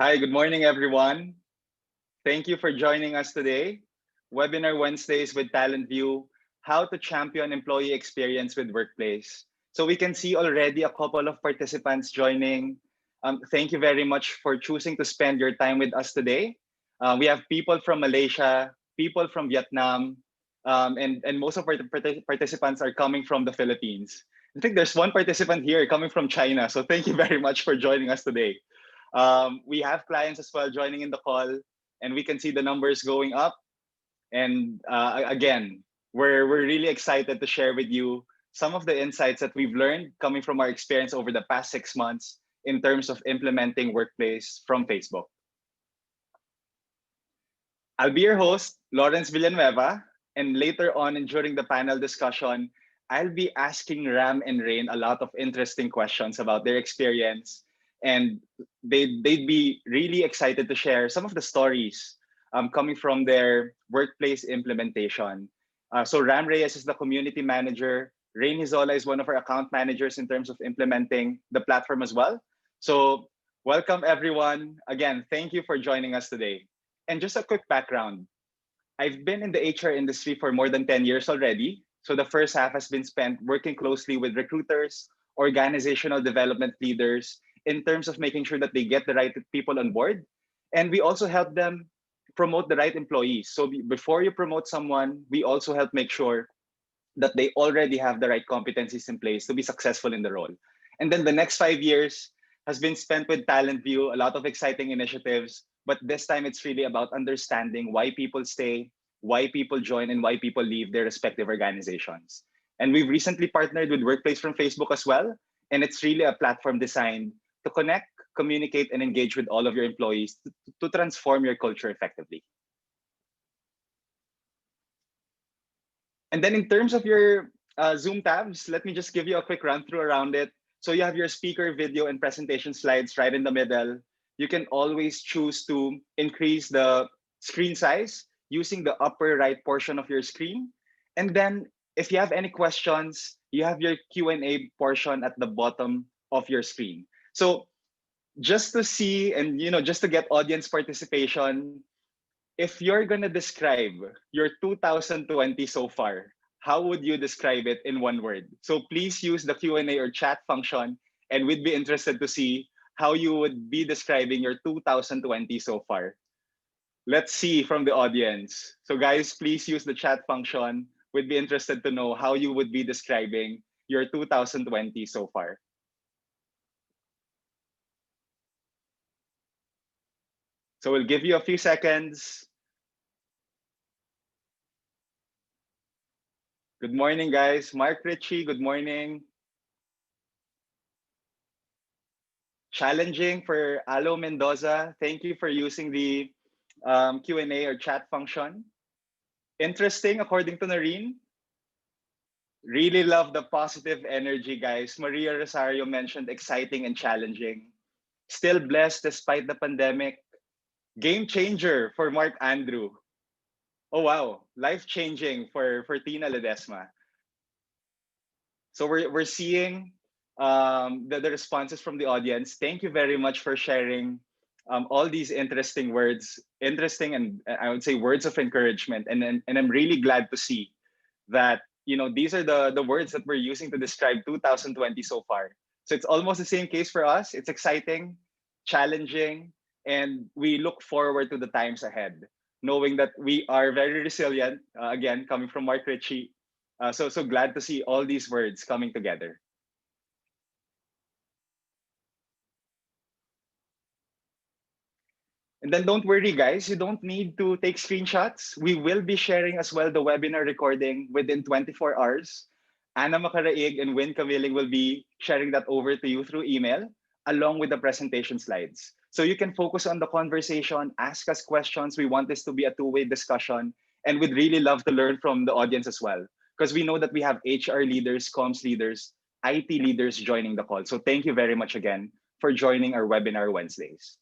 Hi, good morning, everyone. Thank you for joining us today. Webinar Wednesdays with Talent View, how to champion employee experience with workplace. So we can see already a couple of participants joining. Thank you very much for choosing to spend your time with us today. We have people from Malaysia, people from Vietnam, and most of our participants are coming from the Philippines. I think there's one participant here coming from China. So thank you very much for joining us today. We have clients as well joining in the call, and we can see the numbers going up. And again, we're really excited to share with you some of the insights that we've learned coming from our experience over the past 6 months in terms of implementing Workplace from Facebook. I'll be your host, Lawrence Villanueva, and later on and during the panel discussion, I'll be asking Ram and Rain a lot of interesting questions about their experience, and they'd be really excited to share some of the stories coming from their workplace implementation. So Ram Reyes is the community manager. Rain Hizola is one of our account managers in terms of implementing the platform as well. So welcome everyone. Again, thank you for joining us today. And just a quick background, I've been in the HR industry for more than 10 years already. So the first half has been spent working closely with recruiters, organizational development leaders in terms of making sure that they get the right people on board. And we also help them promote the right employees. So before you promote someone, we also help make sure that they already have the right competencies in place to be successful in the role. And then the next 5 years has been spent with Talent View, a lot of exciting initiatives, but this time it's really about understanding why people stay, why people join, and why people leave their respective organizations. And we've recently partnered with Workplace from Facebook as well. And it's really a platform designed to connect, communicate, and engage with all of your employees to transform your culture effectively. And then in terms of your Zoom tabs, let me just give you a quick run through around it. So you have your speaker, video, and presentation slides right in the middle. You can always choose to increase the screen size using the upper right portion of your screen. And then if you have any questions, you have your Q&A portion at the bottom of your screen. So just to see and just to get audience participation, if you're going to describe your 2020 so far, how would you describe it in one word? So please use the Q&A or chat function, and we'd be interested to see how you would be describing your 2020 so far. Let's see from the audience. So guys, please use the chat function. We'd be interested to know how you would be describing your 2020 so far. So we'll give you a few seconds. Good morning, guys. Mark Ritchie, good morning. Challenging for Alo Mendoza. Thank you for using the Q&A or chat function. Interesting, according to Noreen. Really love the positive energy, guys. Maria Rosario mentioned exciting and challenging. Still blessed despite the pandemic. Game changer for Mark Andrew. Oh, wow. Life changing for Tina Ledesma. So we're seeing the responses from the audience. Thank you very much for sharing all these interesting words, interesting and I would say words of encouragement. And I'm really glad to see that these are the words that we're using to describe 2020 so far. So it's almost the same case for us. It's exciting, challenging, and we look forward to the times ahead, knowing that we are very resilient. Again, coming from Mark Ritchie, so glad to see all these words coming together. And then don't worry, guys, you don't need to take screenshots. We will be sharing as well the webinar recording within 24 hours. Anna Macaraig and Win Camiling will be sharing that over to you through email, along with the presentation slides. So you can focus on the conversation, ask us questions. We want this to be a two-way discussion, and we'd really love to learn from the audience as well, because we know that we have HR leaders, comms leaders, IT leaders joining the call. So thank you very much again for joining our webinar Wednesdays.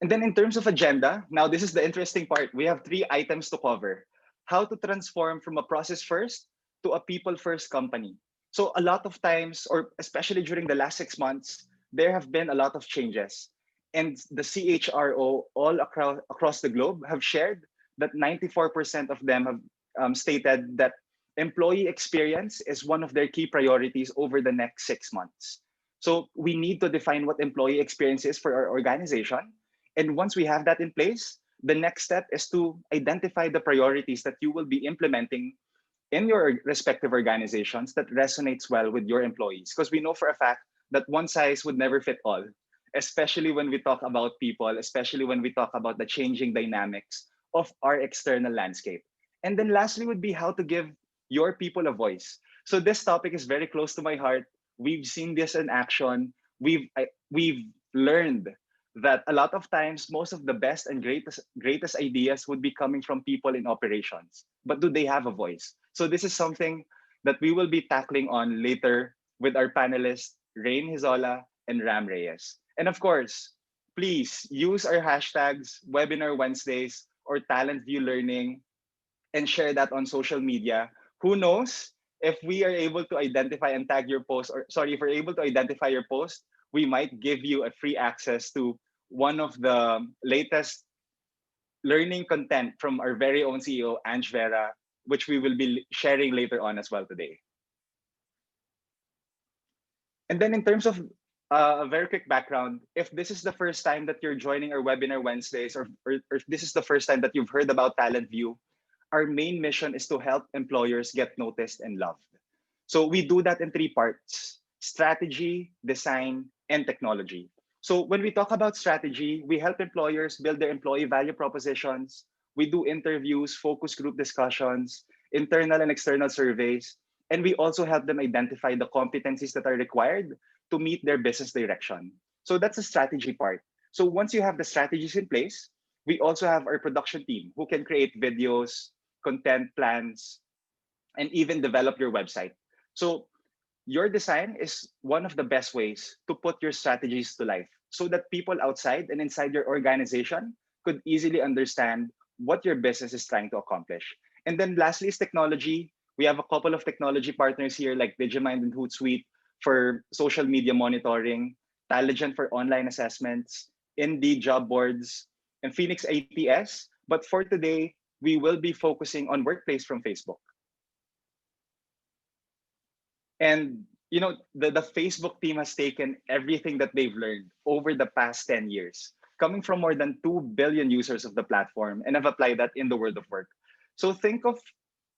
And then in terms of agenda, now this is the interesting part. We have 3 items to cover. How to transform from a process first to a people first company. So a lot of times, or especially during the last 6 months, there have been a lot of changes. and the CHRO all across the globe have shared that 94% of them have stated that employee experience is one of their key priorities over the next 6 months. So we need to define what employee experience is for our organization. And once we have that in place, the next step is to identify the priorities that you will be implementing in your respective organizations that resonates well with your employees. Because we know for a fact that one size would never fit all, especially when we talk about people, especially when we talk about the changing dynamics of our external landscape. And then lastly would be how to give your people a voice. So this topic is very close to my heart. We've seen this in action. We've learned that a lot of times most of the best and greatest ideas would be coming from people in operations, but do they have a voice? So this is something that we will be tackling on later with our panelists Rain Hizola and Ram Reyes. And of course, please use our hashtags webinar Wednesdays or talent view learning and share that on social media. Who knows, if we are able to identify and tag your post, or sorry, if we're able to identify your post, we might give you a free access to one of the latest learning content from our very own CEO, Ange Vera, which we will be sharing later on as well today. And then in terms of a very quick background, if this is the first time that you're joining our webinar Wednesdays, or if this is the first time that you've heard about Talent View, our main mission is to help employers get noticed and loved. So we do that in three parts: strategy, design, and technology. So when we talk about strategy, we help employers build their employee value propositions. We do interviews, focus group discussions, internal and external surveys, and we also help them identify the competencies that are required to meet their business direction. So that's the strategy part. So once you have the strategies in place, we also have our production team who can create videos, content plans, and even develop your website. So your design is one of the best ways to put your strategies to life so that people outside and inside your organization could easily understand what your business is trying to accomplish. And then lastly is technology. We have a couple of technology partners here like Digimind and Hootsuite for social media monitoring, Taligent for online assessments, Indeed job boards, and Phoenix ATS. But for today, we will be focusing on Workplace from Facebook. And the Facebook team has taken everything that they've learned over the past 10 years, coming from more than 2 billion users of the platform, and have applied that in the world of work. So think of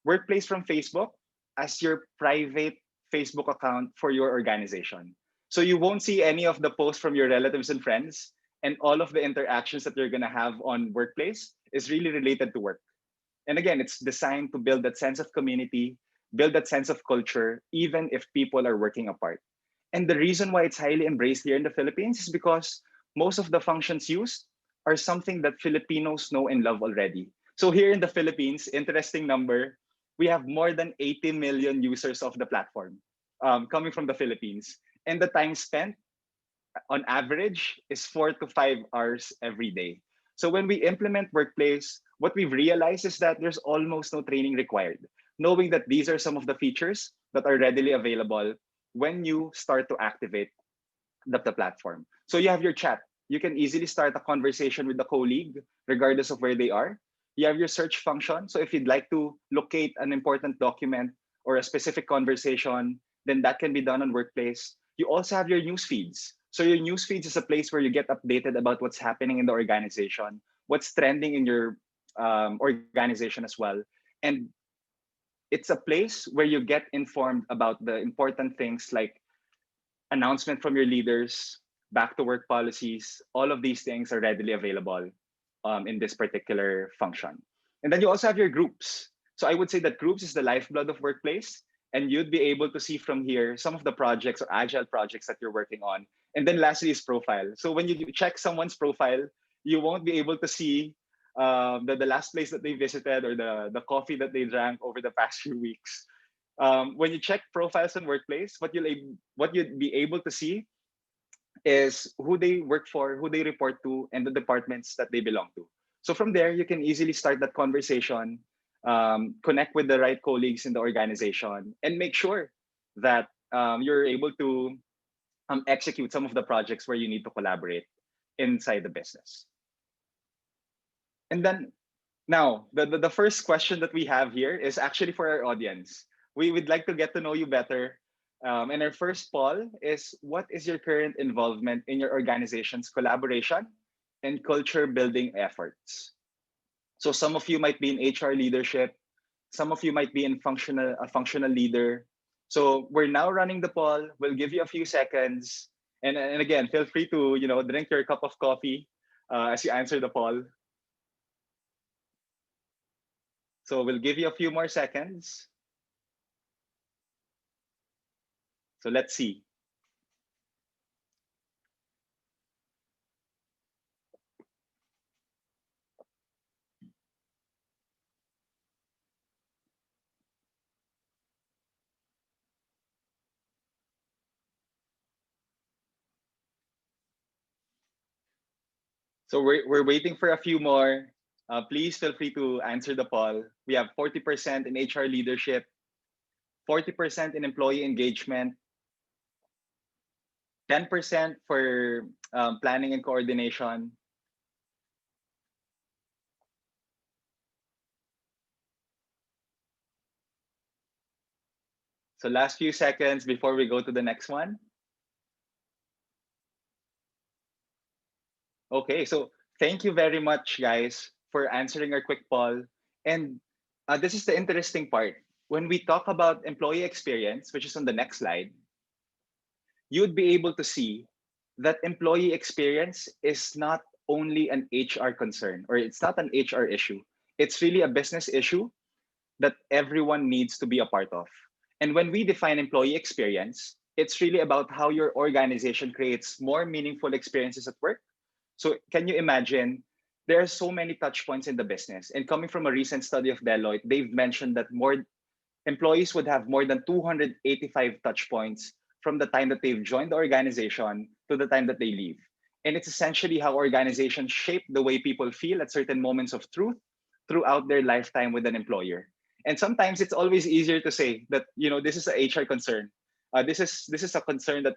Workplace from Facebook as your private Facebook account for your organization. So you won't see any of the posts from your relatives and friends, and all of the interactions that you're going to have on Workplace is really related to work. And again, it's designed to build that sense of community, build that sense of culture, even if people are working apart. And the reason why it's highly embraced here in the Philippines is because most of the functions used are something that Filipinos know and love already. So here in the Philippines, interesting number, we have more than 80 million users of the platform coming from the Philippines. And the time spent on average is 4 to 5 hours every day. So when we implement Workplace, what we've realized is that there's almost no training required, knowing that these are some of the features that are readily available when you start to activate the platform. So you have your chat. You can easily start a conversation with a colleague, regardless of where they are. You have your search function. So if you'd like to locate an important document or a specific conversation, then that can be done on Workplace. You also have your news feeds. So your news feeds is a place where you get updated about what's happening in the organization, what's trending in your organization as well. And it's a place where you get informed about the important things like announcement from your leaders, back to work policies. All of these things are readily available in this particular function. And then you also have your groups. So I would say that groups is the lifeblood of Workplace. And you'd be able to see from here some of the projects or agile projects that you're working on. And then lastly is profile. So when you check someone's profile, you won't be able to see the last place that they visited or the coffee that they drank over the past few weeks. When you check profiles on Workplace, what you'd be able to see is who they work for, who they report to, and the departments that they belong to. So from there, you can easily start that conversation, connect with the right colleagues in the organization, and make sure that you're able to execute some of the projects where you need to collaborate. inside the business. And then now, the first question that we have here is actually for our audience. We would like to get to know you better. And our first poll is, what is your current involvement in your organization's collaboration and culture building efforts? So some of you might be in HR leadership, some of you might be in a functional leader. So we're now running the poll. We'll give you a few seconds. And again, feel free to, drink your cup of coffee as you answer the poll. So we'll give you a few more seconds. So let's see. So we're waiting for a few more. Please feel free to answer the poll. We have 40% in HR leadership, 40% in employee engagement, 10% for planning and coordination. So last few seconds before we go to the next one. Okay, so thank you very much, guys, for answering our quick poll. And this is the interesting part. When we talk about employee experience, which is on the next slide, you'd be able to see that employee experience is not only an HR concern, or it's not an HR issue. It's really a business issue that everyone needs to be a part of. And when we define employee experience, it's really about how your organization creates more meaningful experiences at work. So can you imagine? There are so many touch points in the business. And coming from a recent study of Deloitte, they've mentioned that more employees would have more than 285 touch points from the time that they've joined the organization to the time that they leave. And it's essentially how organizations shape the way people feel at certain moments of truth throughout their lifetime with an employer. And sometimes it's always easier to say that, this is a HR concern. This is a concern that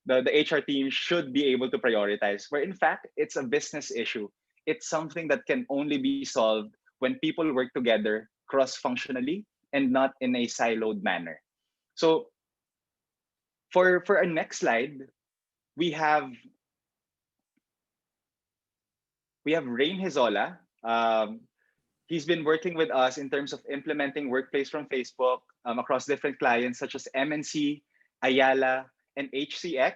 the HR team should be able to prioritize, where in fact it's a business issue. It's something that can only be solved when people work together cross-functionally and not in a siloed manner. So for our next slide, we have Rain Hizola. He's been working with us in terms of implementing Workplace from Facebook across different clients such as MNC, Ayala, and HCX.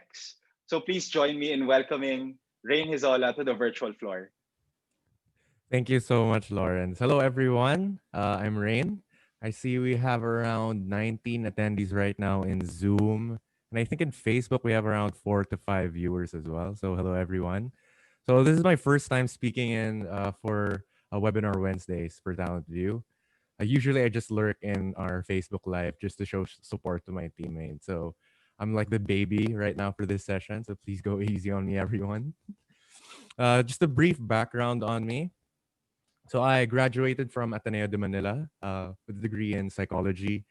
So please join me in welcoming Rain Hizola to the virtual floor. Thank you so much, Lawrence. Hello, everyone. I'm Rain. I see we have around 19 attendees right now in Zoom. And I think in Facebook, we have around 4 to 5 viewers as well. So, hello, everyone. So, this is my first time speaking in for a webinar Wednesdays for Talent View. Usually, I just lurk in our Facebook Live just to show support to my teammates. So, I'm like the baby right now for this session. So, please go easy on me, everyone. Just a brief background on me. So I graduated from Ateneo de Manila with a degree in psychology.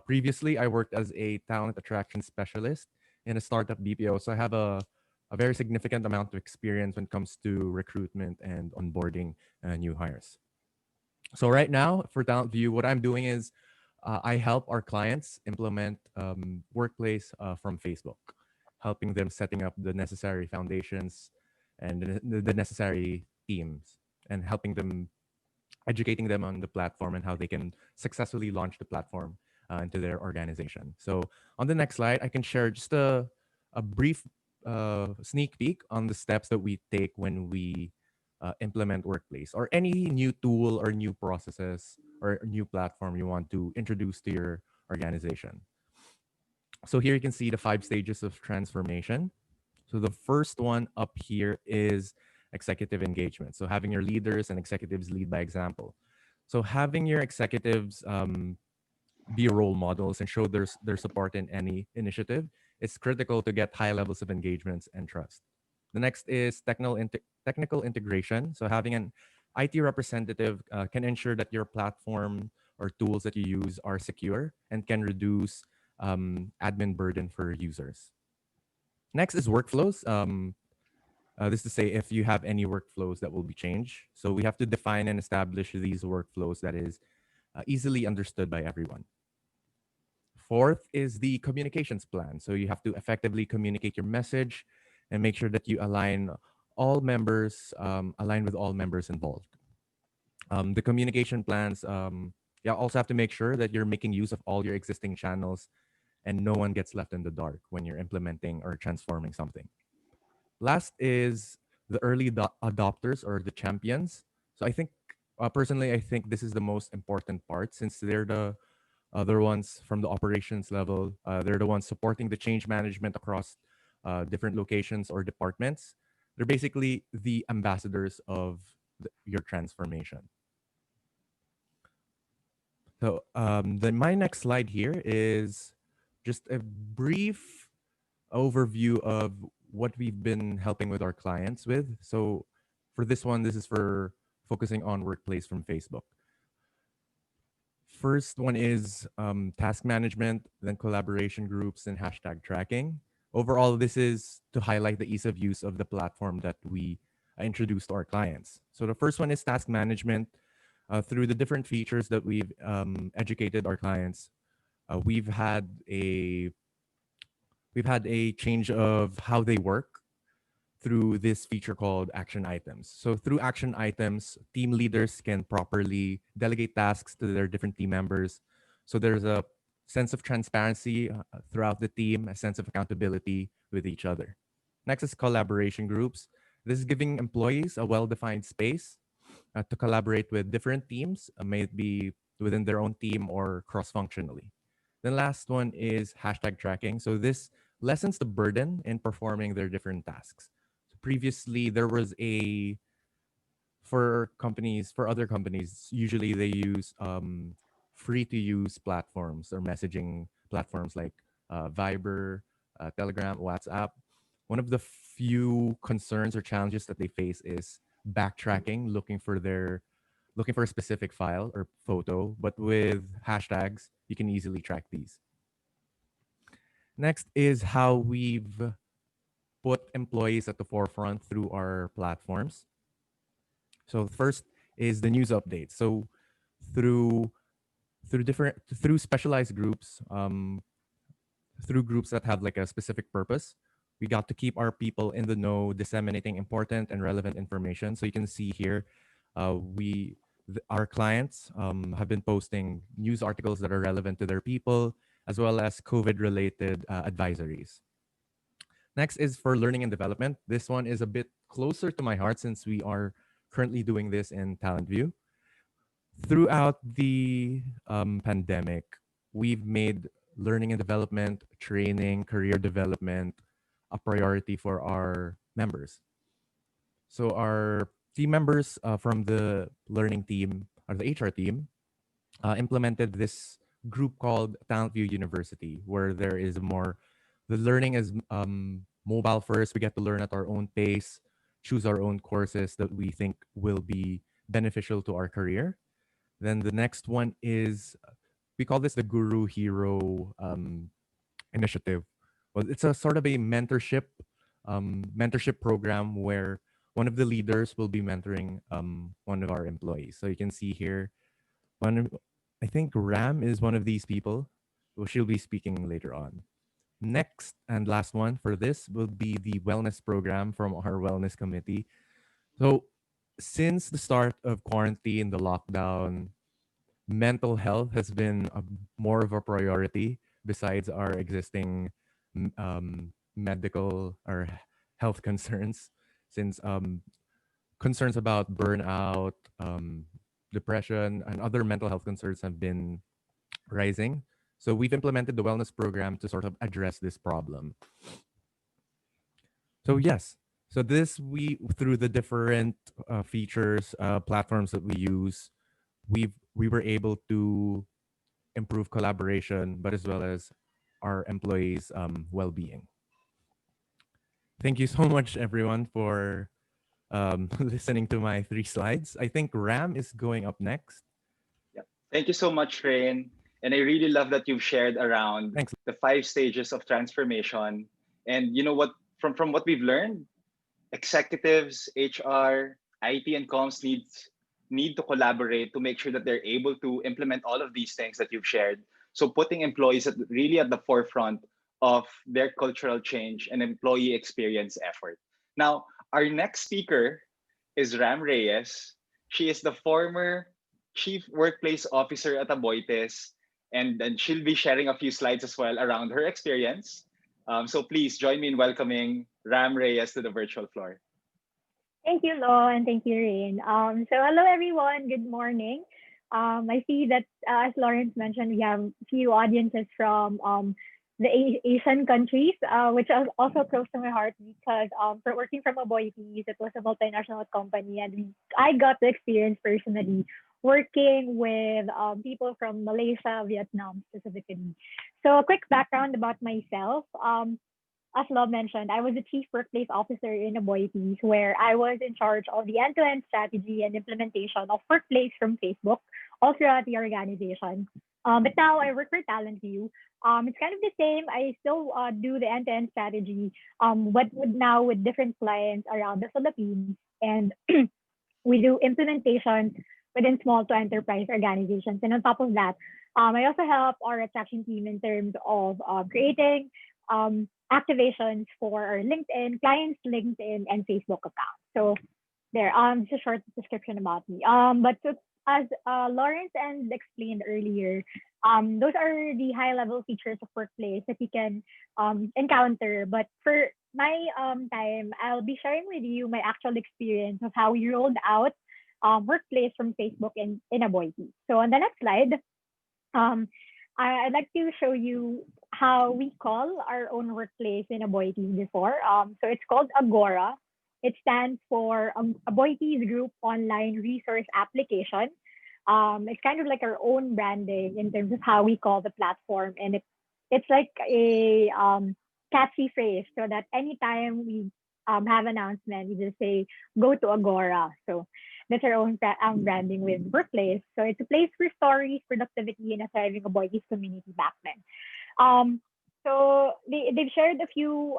Previously, I worked as a talent attraction specialist in a startup BPO. So I have a very significant amount of experience when it comes to recruitment and onboarding new hires. So right now for Talent View, what I'm doing is I help our clients implement workplace from Facebook, helping them setting up the necessary foundations and the necessary teams and helping them educating them on the platform and how they can successfully launch the platform into their organization. So on the next slide, I can share just a brief sneak peek on the steps that we take when we implement Workplace or any new tool or new processes or new platform you want to introduce to your organization. So here you can see the 5 stages of transformation. So the first one up here is executive engagement. So having your leaders and executives lead by example. So having your executives be role models and show their support in any initiative is critical to get high levels of engagements and trust. The next is technical integration. So having an IT representative can ensure that your platform or tools that you use are secure and can reduce admin burden for users. Next is workflows. This is to say, if you have any workflows that will be changed. So we have to define and establish these workflows that is easily understood by everyone. Fourth is the communications plan. So you have to effectively communicate your message and make sure that you align with all members involved. The communication plans, yeah, also have to make sure that you're making use of all your existing channels and no one gets left in the dark when you're implementing or transforming something. Last is the early adopters or the champions. So I think personally, I think this is the most important part since they're the other ones from the operations level. They're the ones supporting the change management across different locations or departments. They're basically the ambassadors of your transformation. So then my next slide here is just a brief overview of what we've been helping with our clients with. So for this one, this is for focusing on workplace from Facebook. First one is task management, then collaboration groups and hashtag tracking. Overall, this is to highlight the ease of use of the platform that we introduced to our clients. So the first one is task management. Through the different features that we've educated our clients, we've had a change of how they work through this feature called action items. So through action items, team leaders can properly delegate tasks to their different team members. So there's a sense of transparency throughout the team, a sense of accountability with each other. Next is collaboration groups. This is giving employees a well-defined space to collaborate with different teams, may it be within their own team or cross-functionally. The last one is hashtag tracking. So this lessens the burden in performing their different tasks. So previously, there was a for other companies, usually they use free to use platforms or messaging platforms like Viber, Telegram, WhatsApp. One of the few concerns or challenges that they face is backtracking, looking for a specific file or photo. But with hashtags, you can easily track these. Next is how we've put employees at the forefront through our platforms. So first is the news updates. So through through specialized groups, through groups that have like a specific purpose, we got to keep our people in the know, disseminating important and relevant information. So you can see here, our clients have been posting news articles that are relevant to their people, as well as COVID-related advisories. Next is for learning and development. This one is a bit closer to my heart since we are currently doing this in TalentView. Throughout the pandemic, we've made learning and development, training, career development a priority for our members. So our team members from the learning team or the HR team implemented this group called TalentView University, where there is more, the learning is mobile first. We get to learn at our own pace, choose our own courses that we think will be beneficial to our career. Then the next one is, we call this the Guru Hero initiative. Well, it's a sort of a mentorship program where one of the leaders will be mentoring one of our employees. So you can see here, I think Ram is one of these people. Well, she'll be speaking later on. Next and last one for this will be the wellness program from our wellness committee. So since the start of quarantine, the lockdown, mental health has been more of a priority besides our existing medical or health concerns, since concerns about burnout, depression, and other mental health concerns have been rising. So we've implemented the wellness program to sort of address this problem. So yes, so this we through the different features, platforms that we use, we were able to improve collaboration, but as well as our employees' well-being. Thank you so much, everyone, for listening to my 3 slides. I think Ram is going up next. Yeah. Thank you so much, Rain. And I really love that you've shared around Thanks. the 5 stages of transformation. And you know what, from what we've learned, executives, HR, IT, and comms need to collaborate to make sure that they're able to implement all of these things that you've shared. So putting employees really at the forefront of their cultural change and employee experience effort. Now, our next speaker is Ram Reyes. She is the former Chief Workplace Officer at Aboitiz, and then she'll be sharing a few slides as well around her experience. So please join me in welcoming Ram Reyes to the virtual floor. Thank you, Lo, and thank you, Rain. So hello, everyone. Good morning. I see that, as Lawrence mentioned, we have a few audiences from the Asian countries, which is also close to my heart because for working from Aboitiz, it was a multinational company, and I got to experience personally working with people from Malaysia, Vietnam specifically. So a quick background about myself. As Lo mentioned, I was the chief workplace officer in Aboitiz, where I was in charge of the end-to-end strategy and implementation of workplace from Facebook all throughout the organization. But now I work for TalentView. It's kind of the same. I still do the end-to-end strategy, but now with different clients around the Philippines, and we do implementations within small to enterprise organizations. And on top of that, I also help our attraction team in terms of creating activations for our LinkedIn, clients' LinkedIn and Facebook accounts. So there, just a short description about me. But so, as Lawrence and explained earlier, those are the high-level features of workplace that you can encounter. But for my time, I'll be sharing with you my actual experience of how we rolled out workplace from Facebook in Aboitiz. So on the next slide, um, I'd like to show you how we call our own workplace in Aboitiz before. So it's called Agora. It stands for Aboitiz Group Online Resource Application. It's kind of like our own branding in terms of how we call the platform, and it's like a catchy phrase so that anytime we have announcement, we just say go to Agora. So that's our own branding with workplace. So it's a place for stories, productivity, and a thriving Aboitiz community back then. They've shared a few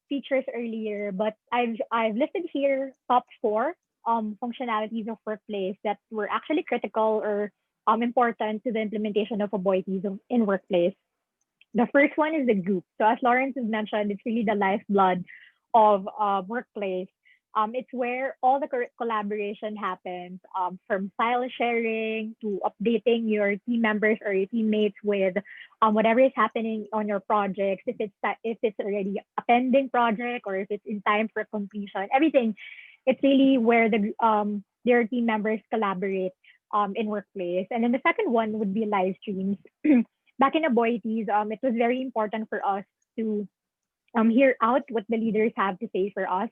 features earlier, but I've listed here top four functionalities of workplace that were actually critical or important to the implementation of Aboitiz in workplace. The first one is the group. So as Lawrence has mentioned, it's really the lifeblood of workplace. It's where all the collaboration happens, from file sharing to updating your team members or your teammates with whatever is happening on your projects. If it's already a pending project or if it's in time for completion, everything. It's really where their team members collaborate in workplace. And then the second one would be live streams. Back in Aboitiz, it was very important for us to hear out what the leaders have to say for us.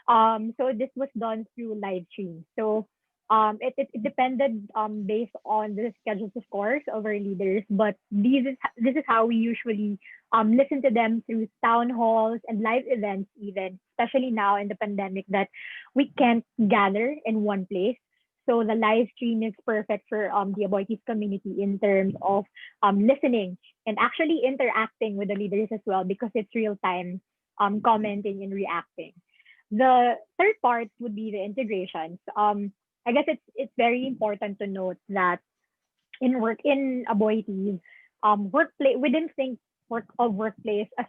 So this was done through live streams. So it depended based on the schedules, of course, of our leaders. But this is how we usually listen to them through town halls and live events, even especially now in the pandemic that we can't gather in one place. So the live stream is perfect for the Aboitiz community in terms of listening and actually interacting with the leaders as well because it's real time commenting and reacting. The third part would be the integrations. I guess it's very important to note that in Aboitiz, workplace we didn't think workplace as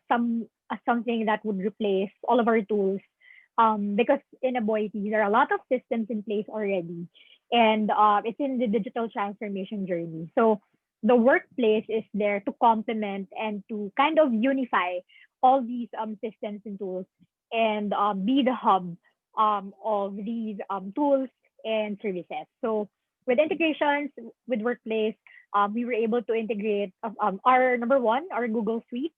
something that would replace all of our tools. Because in Aboitiz there are a lot of systems in place already, and it's in the digital transformation journey. So the workplace is there to complement and to kind of unify all these systems and tools and be the hub of these tools and services. So with integrations with workplace, we were able to integrate our number one, our Google Suite.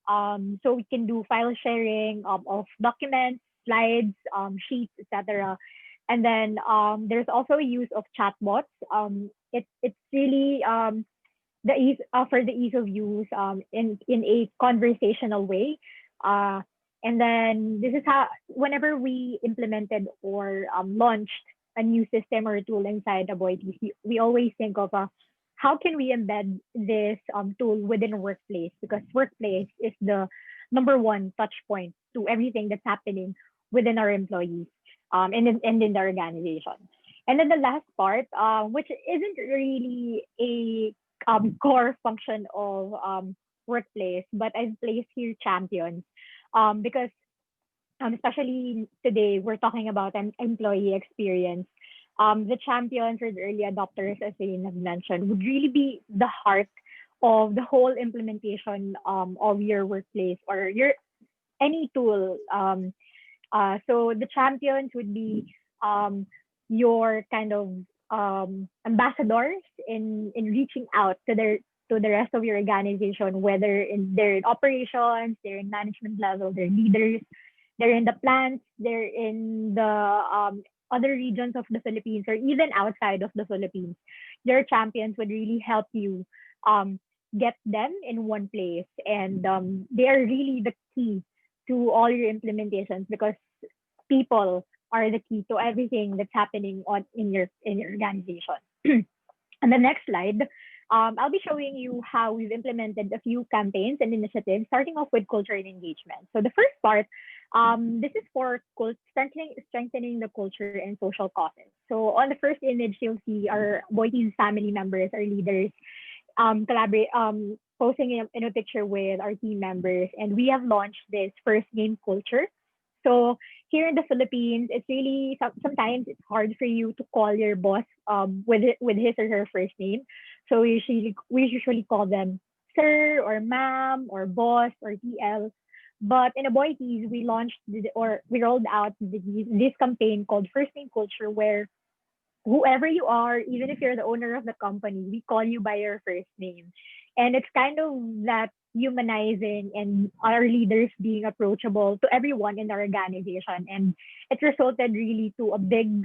So we can do file sharing of documents, slides, sheets, etc. And then there's also a use of chatbots. It's really the ease for the ease of use in a conversational way. And then this is how whenever we implemented or launched a new system or a tool inside Aboitiz, we always think of how can we embed this tool within a workplace, because workplace is the number one touch point to everything that's happening within our employees and in the organization. And then the last part, which isn't really a core function of workplace, but I've placed here champions because especially today, we're talking about an employee experience. The champions or the early adopters, as Ian have mentioned, would really be the heart of the whole implementation of your workplace or your any tool. So the champions would be um, your kind of ambassadors in reaching out to the rest of your organization, whether in their operations, they're in management level, they're leaders, they're in the plants, they're in the other regions of the Philippines, or even outside of the Philippines. Your champions would really help you um, get them in one place, and they are really the key to all your implementations because people are the key to everything that's happening on in your organization. On the next slide, I'll be showing you how we've implemented a few campaigns and initiatives, starting off with culture and engagement. So the first part, this is for strengthening the culture and social causes. So on the first image, you'll see our Boyte's family members, our leaders, collaborate, posting in a picture with our team members, and we have launched this first name culture. So here in the Philippines, it's really sometimes it's hard for you to call your boss with his or her first name. So we usually call them sir or ma'am or boss or TL. But in Aboitiz, we rolled out this campaign called First Name Culture, where whoever you are, even if you're the owner of the company, we call you by your first name. And it's kind of that humanizing and our leaders being approachable to everyone in the organization. And it resulted really to a big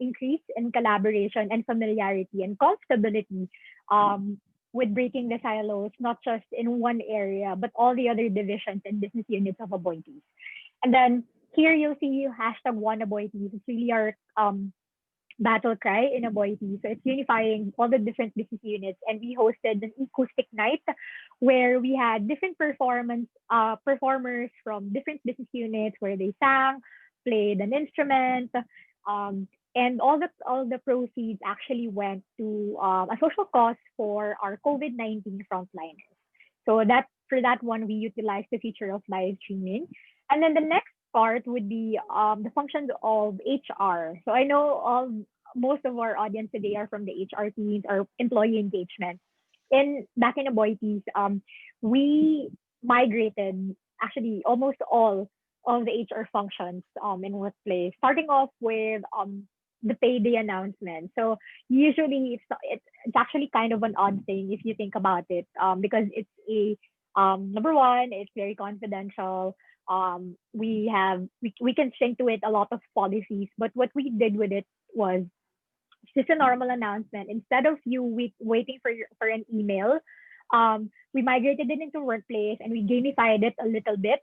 increase in collaboration and familiarity and comfortability with breaking the silos, not just in one area, but all the other divisions and business units of Aboitiz. And then here you'll see hashtag one Aboitiz. It's really our battle cry in Aboitiz. So it's unifying all the different business units, and we hosted an acoustic night where we had different performers from different business units where they sang, played an instrument, and all the proceeds actually went to a social cause for our COVID-19 frontliners. So that for that one, we utilized the feature of live streaming. And then the next part would be the functions of HR. So I know most of our audience today are from the HR teams or employee engagement. In back in Aboitiz, we migrated actually almost all of the HR functions in workplace, starting off with the payday announcement. So usually it's actually kind of an odd thing if you think about it, because it's a number one, it's very confidential. We can string to it a lot of policies, but what we did with it was just a normal announcement. Instead of you waiting for an email, we migrated it into workplace and we gamified it a little bit.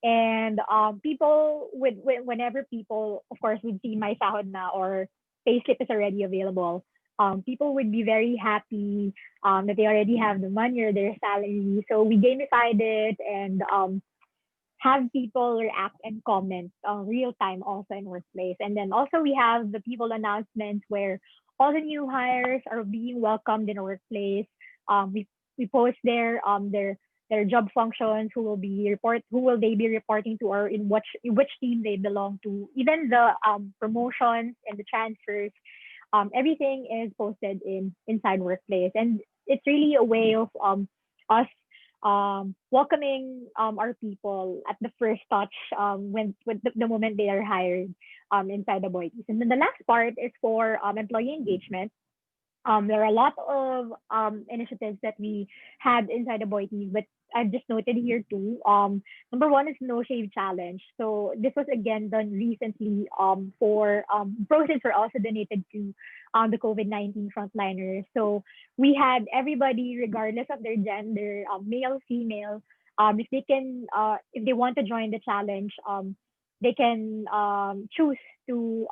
And people whenever people, of course, would see my sahod na or payslip is already available, people would be very happy that they already have the money or their salary. So we gamified it and have people react and comment real time also in workplace. And then also we have the people announcements where all the new hires are being welcomed in a workplace. We post their job functions, who will they be reporting to, or in which team they belong to. Even the promotions and the transfers, everything is posted inside workplace, and it's really a way of us welcoming our people at the first touch when the moment they are hired inside the Aboitiz. And then the last part is for employee engagement. There are a lot of initiatives that we had inside the Aboitiz, but I've just noted here too. Number one is No Shave Challenge. So this was again done recently for proceeds were also donated to the COVID-19 frontliners. So we had everybody, regardless of their gender, male, female, if they want to join the challenge, they can choose to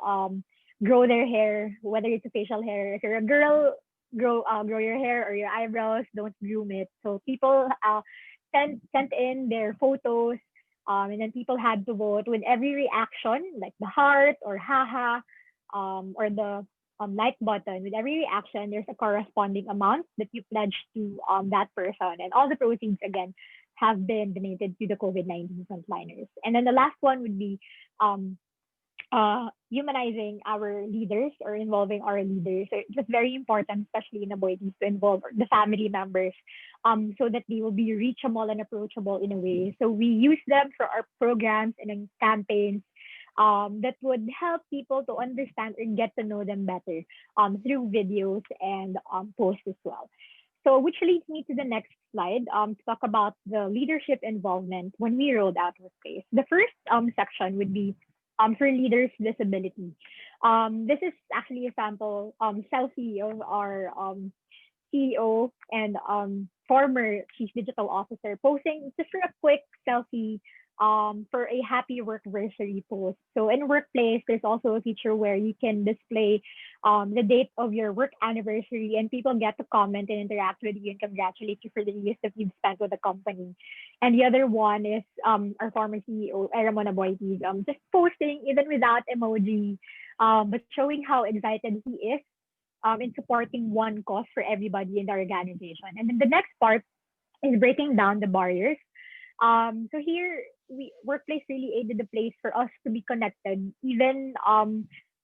grow their hair, whether it's a facial hair. If you're a girl, grow your hair or your eyebrows. Don't groom it. So people sent in their photos And then people had to vote with every reaction, like the heart or haha, or the like button. With every reaction, there's a corresponding amount that you pledge to that person, and all the proceeds again have been donated to the COVID-19 frontliners. And then the last one would be um, humanizing our leaders or involving our leaders. So it's just very important, especially in Aboitiz, to involve the family members so that they will be reachable and approachable in a way. So we use them for our programs and in campaigns that would help people to understand and get to know them better through videos and posts as well. So, which leads me to the next slide to talk about the leadership involvement when we rolled out Workplace. The first section would be for leaders' visibility. This is actually a sample selfie of our CEO and former chief digital officer posing just for a quick selfie for a happy workversary post. So in Workplace, there's also a feature where you can display the date of your work anniversary and people get to comment and interact with you and congratulate you for the years that you've spent with the company. And the other one is our former CEO, Ramon Aboitiz, just posting even without emoji, but showing how excited he is in supporting one cause for everybody in the organization. And then the next part is breaking down the barriers. So here, workplace really aided the place for us to be connected, even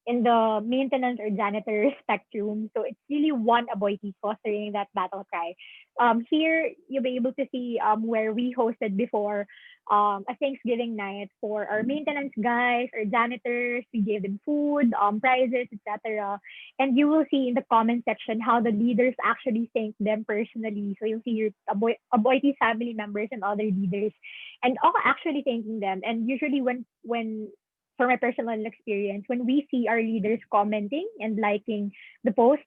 in the maintenance or janitor spectrum. So it's really one Aboitiz fostering that battle cry. Here, you'll be able to see where we hosted before a Thanksgiving night for our maintenance guys or janitors. We gave them food, prizes, etc. And you will see in the comment section how the leaders actually thank them personally. So you'll see your Aboitiz family members and other leaders, and all actually thanking them. And usually, when for my personal experience, when we see our leaders commenting and liking the post,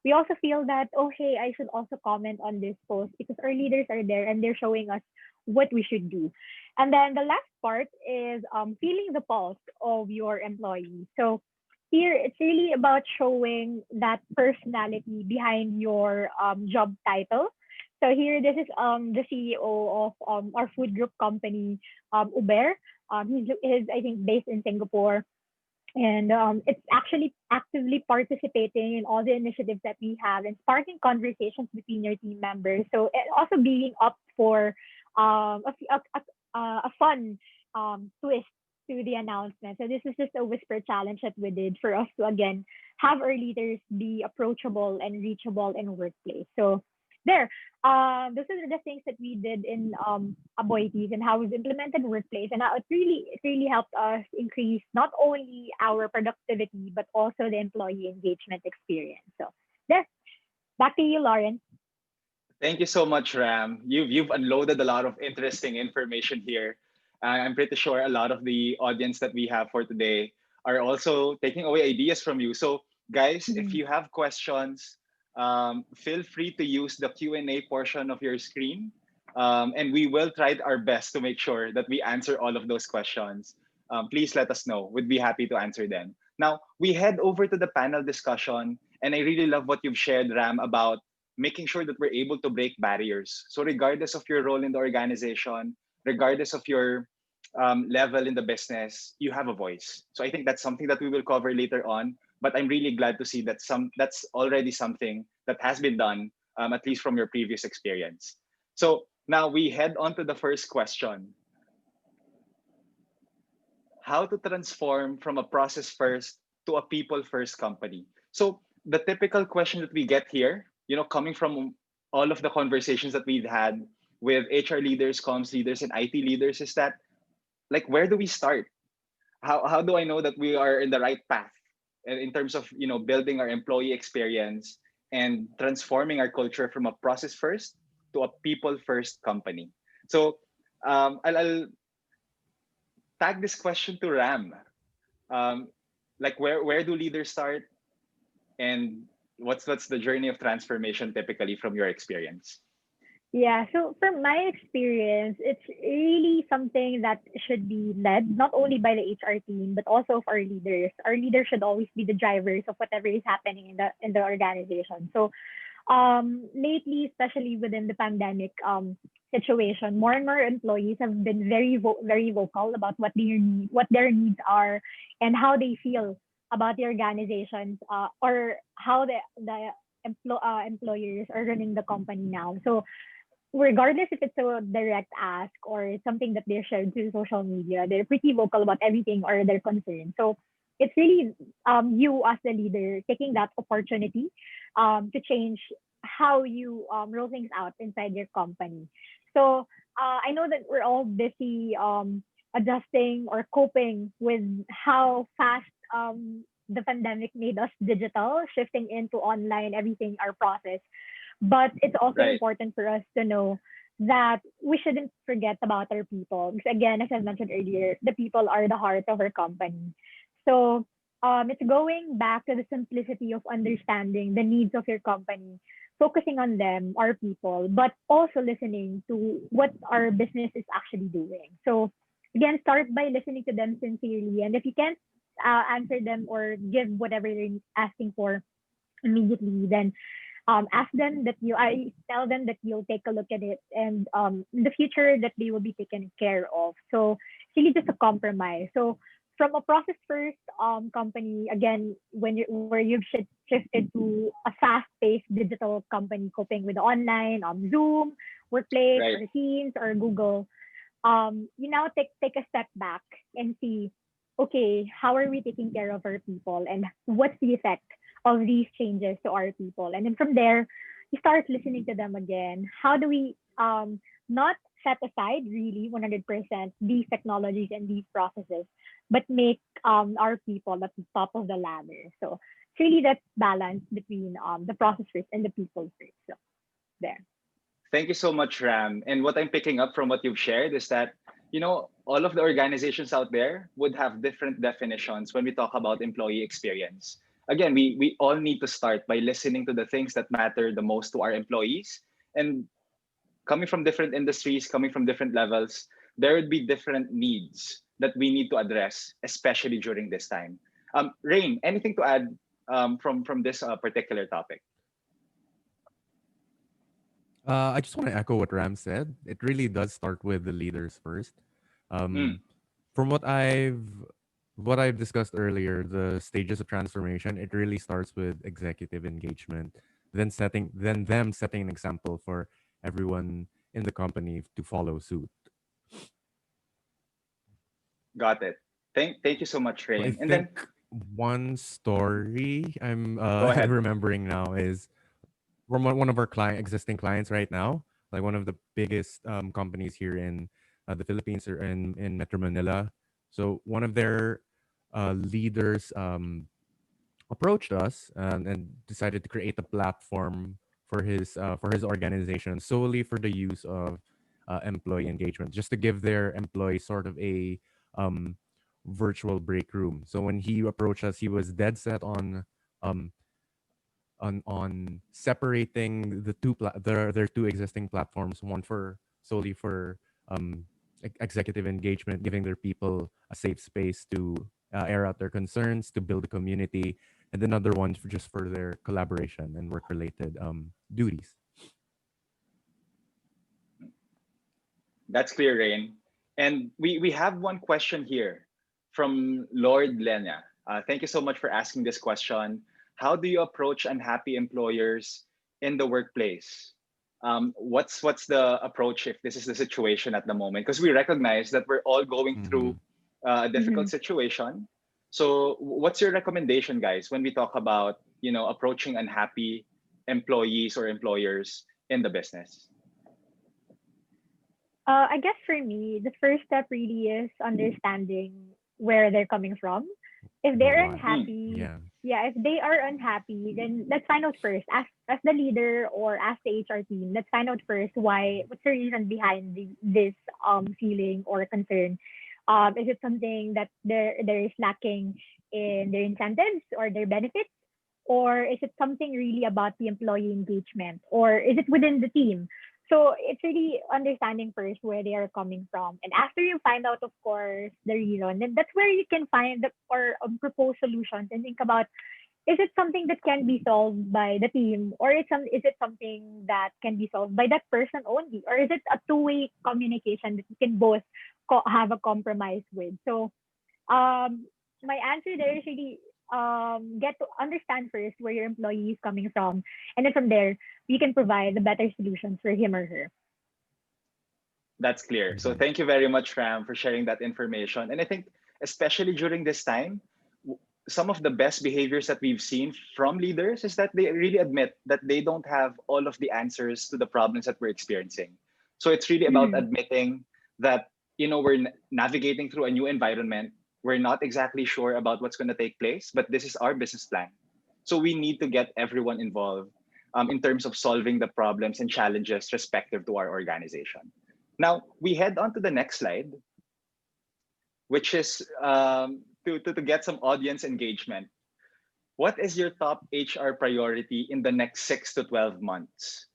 we also feel that, oh, hey, I should also comment on this post because our leaders are there and they're showing us what we should do. And then the last part is feeling the pulse of your employees. So here, it's really about showing that personality behind your job title. So here, this is the CEO of our food group company, Uber. He's I think based in Singapore, and it's actually actively participating in all the initiatives that we have and sparking conversations between your team members. So and also being up for a fun twist to the announcement. So this is just a whisper challenge that we did for us to again have our leaders be approachable and reachable in workplace. So there, those are the things that we did in Aboitiz and how we've implemented workplace, and how it really helped us increase not only our productivity but also the employee engagement experience. So there, back to you, Lauren. Thank you so much, Ram. You've unloaded a lot of interesting information here. I'm pretty sure a lot of the audience that we have for today are also taking away ideas from you. So, guys, if Mhm. you have questions, feel free to use the Q&A portion of your screen, and we will try our best to make sure that we answer all of those questions. Please let us know. We'd be happy to answer them. Now, we head over to the panel discussion, and I really love what you've shared, Ram, about making sure that we're able to break barriers. So, regardless of your role in the organization, regardless of your level in the business, you have a voice. So, I think that's something that we will cover later on. But I'm really glad to see that that's already something that has been done, at least from your previous experience. So now we head on to the first question: how to transform from a process first to a people first company. So the typical question that we get here, coming from all of the conversations that we've had with HR leaders, comms leaders, and IT leaders, is that, like, where do we start? How do I know that we are in the right path in terms of building our employee experience and transforming our culture from a process first to a people first company? So I'll tag this question to Ram. Um, like, where do leaders start, and what's the journey of transformation typically from your experience? Yeah, so from my experience, it's really something that should be led not only by the HR team but also of our leaders. Our leaders should always be the drivers of whatever is happening in the organization. So lately, especially within the pandemic, situation, more and more employees have been very vocal about what their needs are, and how they feel about the organizations, or how the employers are running the company now. So regardless if it's a direct ask or something that they're shared through social media, they're pretty vocal about everything or their concern. So it's really you as the leader taking that opportunity to change how you roll things out inside your company. So I know that we're all busy adjusting or coping with how fast the pandemic made us digital, shifting into online, everything, our process. But it's also Right. important for us to know that we shouldn't forget about our people. Because again, as I mentioned earlier, the people are the heart of our company. So it's going back to the simplicity of understanding the needs of your company, focusing on them, our people, but also listening to what our business is actually doing. So again, start by listening to them sincerely. And if you can't answer them or give whatever they're asking for immediately, then ask them that I tell them that you'll take a look at it, and in the future that they will be taken care of. So it's really just a compromise. So from a process first company, again, where you've shifted to a fast paced digital company coping with online, Zoom, Workplace, Right. or Teams, or Google, you now take a step back and see, okay, how are we taking care of our people, and what's the effect of these changes to our people? And then from there, you start listening to them again. How do we not set aside really 100% these technologies and these processes, but make our people at the top of the ladder? So it's really that balance between the process first and the people first. So there. Thank you so much, Ram. And what I'm picking up from what you've shared is that, all of the organizations out there would have different definitions when we talk about employee experience. Again, we all need to start by listening to the things that matter the most to our employees. And coming from different industries, coming from different levels, there would be different needs that we need to address, especially during this time. Rain, anything to add from this particular topic? I just want to echo what Ram said. It really does start with the leaders first. Mm, Um, from what I've discussed earlier, the stages of transformation, it really starts with executive engagement, then them setting an example for everyone in the company to follow suit. got it. Thank you so much, So I Rain. And then think one story I'm go ahead. remembering now is from one of our existing clients right now, like one of the biggest companies here in the Philippines or in Metro Manila. So one of their leaders approached us and decided to create a platform for his organization solely for the use of employee engagement, just to give their employees sort of a um, virtual break room. So when he approached us, he was dead set um, on separating their two existing platforms, one for solely for um, executive engagement, giving their people a safe space to air out their concerns, to build a community, and another one for just for their collaboration and work related duties. That's clear, Rain. And we have one question here from Lord Lenya. Thank you so much for asking this question. How do you approach unhappy employers in the workplace? What's the approach if this is the situation at the moment? Because we recognize that we're all going Mm-hmm. through a difficult Mm-hmm. situation. So, what's your recommendation, guys, when we talk about approaching unhappy employees or employers in the business? I guess for me, the first step really is understanding where they're coming from. If And they're why? Hmm, unhappy, Yeah. yeah, if they are unhappy, then let's find out first. As the leader or as the HR team, let's find out first what's the reason behind this feeling or concern. Is it something that there is lacking in their incentives or their benefits? Or is it something really about the employee engagement? Or is it within the team? So it's really understanding first where they are coming from. And after you find out, of course, the reason, then that's where you can find or propose solutions and think about, is it something that can be solved by the team, or is it something that can be solved by that person only, or is it a two-way communication that you can both have a compromise with? So my answer there is really get to understand first where your employee is coming from, and then from there we can provide the better solutions for him or her. That's clear. So Mhm. thank you very much, Ram, for sharing that information. And I think, especially during this time, some of the best behaviors that we've seen from leaders is that they really admit that they don't have all of the answers to the problems that we're experiencing. So it's really about Mm-hmm. admitting that, we're navigating through a new environment. We're not exactly sure about what's going to take place, but this is our business plan. So we need to get everyone involved, in terms of solving the problems and challenges respective to our organization. Now we head on to the next slide, which is, to get some audience engagement. What is your top HR priority in the next 6 to 12 months?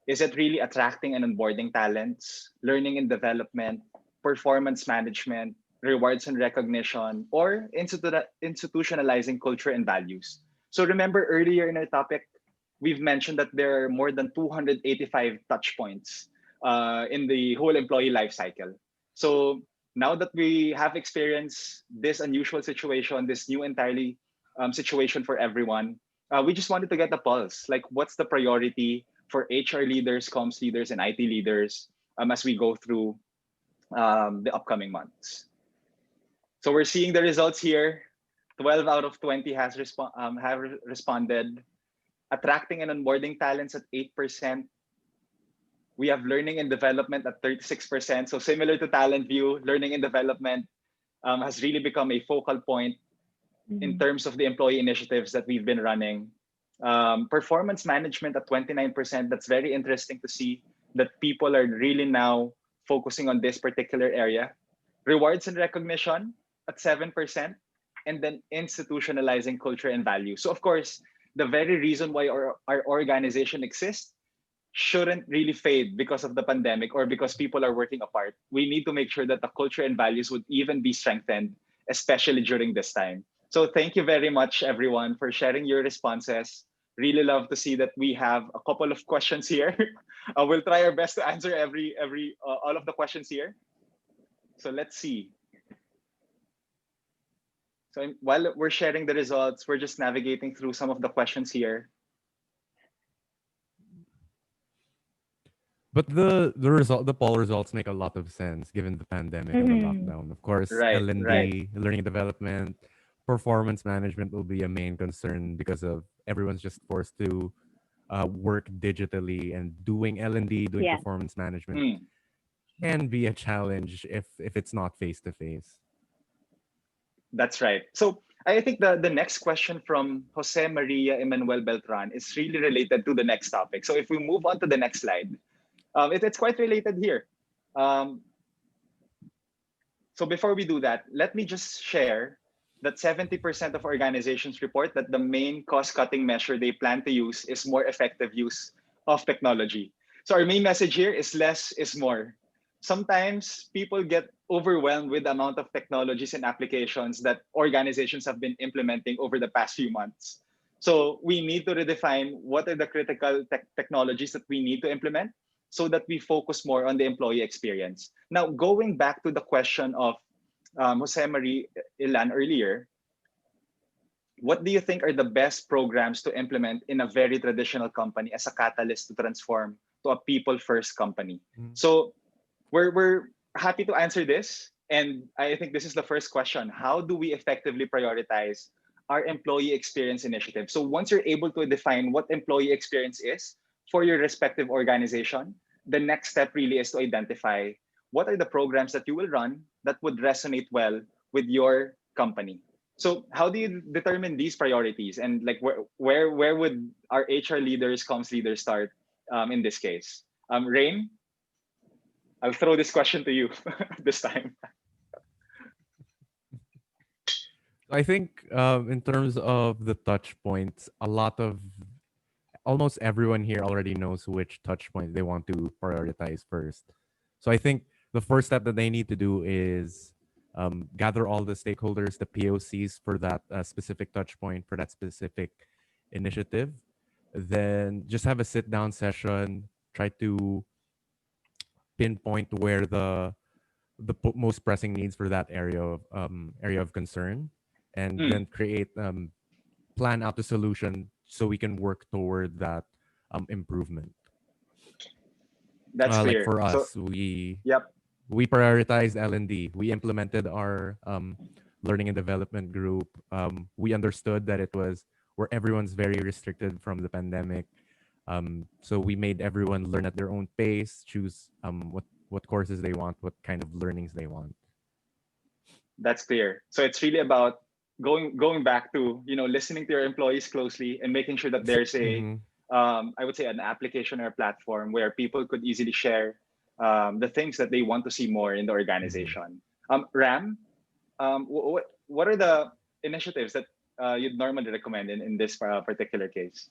Is it really attracting and onboarding talents, learning and development, performance management, rewards and recognition, or institutionalizing culture and values? So remember earlier in our topic, we've mentioned that there are more than 285 touch points, in the whole employee life cycle. So now that we have experienced this unusual situation, this new entirely, situation for everyone, we just wanted to get the pulse. Like, what's the priority for HR leaders, comms leaders, and IT leaders, as we go through, the upcoming months? So we're seeing the results here. 12 out of 20 have responded. Attracting and onboarding talents at 8%. We have learning and development at 36%. So similar to Talent View, learning and development, has really become a focal point in Mm-hmm. terms of the employee initiatives that we've been running. Performance management at 29%. That's very interesting to see that people are really now focusing on this particular area. Rewards and recognition at 7%. And then institutionalizing culture and value. So, of course, the very reason why our organization exists shouldn't really fade because of the pandemic or because people are working apart. We need to make sure that the culture and values would even be strengthened, especially during this time. So thank you very much, everyone, for sharing your responses. Really love to see that we have a couple of questions here. We'll try our best to answer every all of the questions here. So let's see. So while we're sharing the results, we're just navigating through some of the questions here. But the poll results make a lot of sense given the pandemic and the Mm-hmm. lockdown. Of course, Right, right. Right. L&D, learning and development, performance management will be a main concern because of everyone's just forced to work digitally, and doing L&D, doing Yes. performance management Mm. can be a challenge if it's not face to face. That's right. So I think the next question from Jose Maria Emmanuel Beltran is really related to the next topic. So if we move on to the next slide, it's quite related here. Um, so before we do that, let me just share that 70% of organizations report that the main cost-cutting measure they plan to use is more effective use of technology. So our main message here is less is more. Sometimes people get overwhelmed with the amount of technologies and applications that organizations have been implementing over the past few months. So we need to redefine what are the critical technologies that we need to implement so that we focus more on the employee experience. Now, going back to the question of, Jose Marie Ilan earlier, what do you think are the best programs to implement in a very traditional company as a catalyst to transform to a people first company? Mm. So we're happy to answer this. And I think this is the first question. How do we effectively prioritize our employee experience initiative? So once you're able to define what employee experience is for your respective organization, the next step really is to identify what are the programs that you will run that would resonate well with your company. So how do you determine these priorities, and like where would our HR leaders, comms leaders start, in this case? Rain, I'll throw this question to you this time. I think in terms of the touch points, almost everyone here already knows which touch point they want to prioritize first. So I think the first step that they need to do is gather all the stakeholders, the POCs for that specific touch point, for that specific initiative. Then just have a sit down session, try to pinpoint where the most pressing needs for that area of concern, and Mm, then create plan out the solution so we can work toward that improvement. that's Like clear. for So, us, yep. we prioritized L&D. We implemented our learning and development group. We understood that it was where everyone's very restricted from the pandemic. So we made everyone learn at their own pace, choose what courses they want, what kind of learnings they want. That's clear. So it's really about going back to, listening to your employees closely and making sure that there's a, Mm-hmm. I would say, an application or a platform where people could easily share the things that they want to see more in the Mm-hmm. organization. Ram, what are the initiatives that you'd normally recommend in this particular case?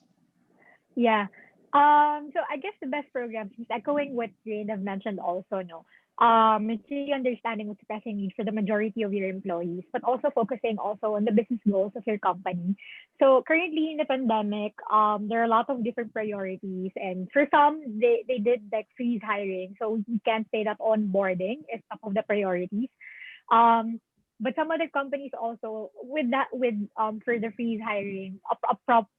Yeah. So I guess the best programs is echoing what Rain have mentioned also, no. It's really understanding what's the pressing need for the majority of your employees, but also focusing also on the business goals of your company. So currently in the pandemic, there are a lot of different priorities, and for some, they did like freeze hiring. So we can't say that onboarding is top of the priorities. Um, but some other companies also with that with for the freeze hiring,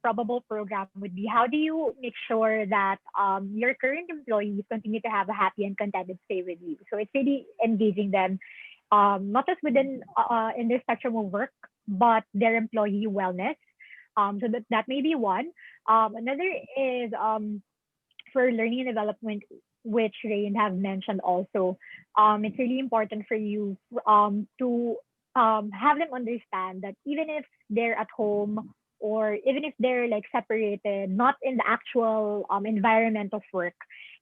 probable program would be how do you make sure that your current employees continue to have a happy and contented stay with you. So it's really engaging them, not just within in their spectrum of work, but their employee wellness. So that may be one. Another is for learning and development, which Rain have mentioned also. It's really important for you to have them understand that even if they're at home or even if they're like separated, not in the actual environment of work,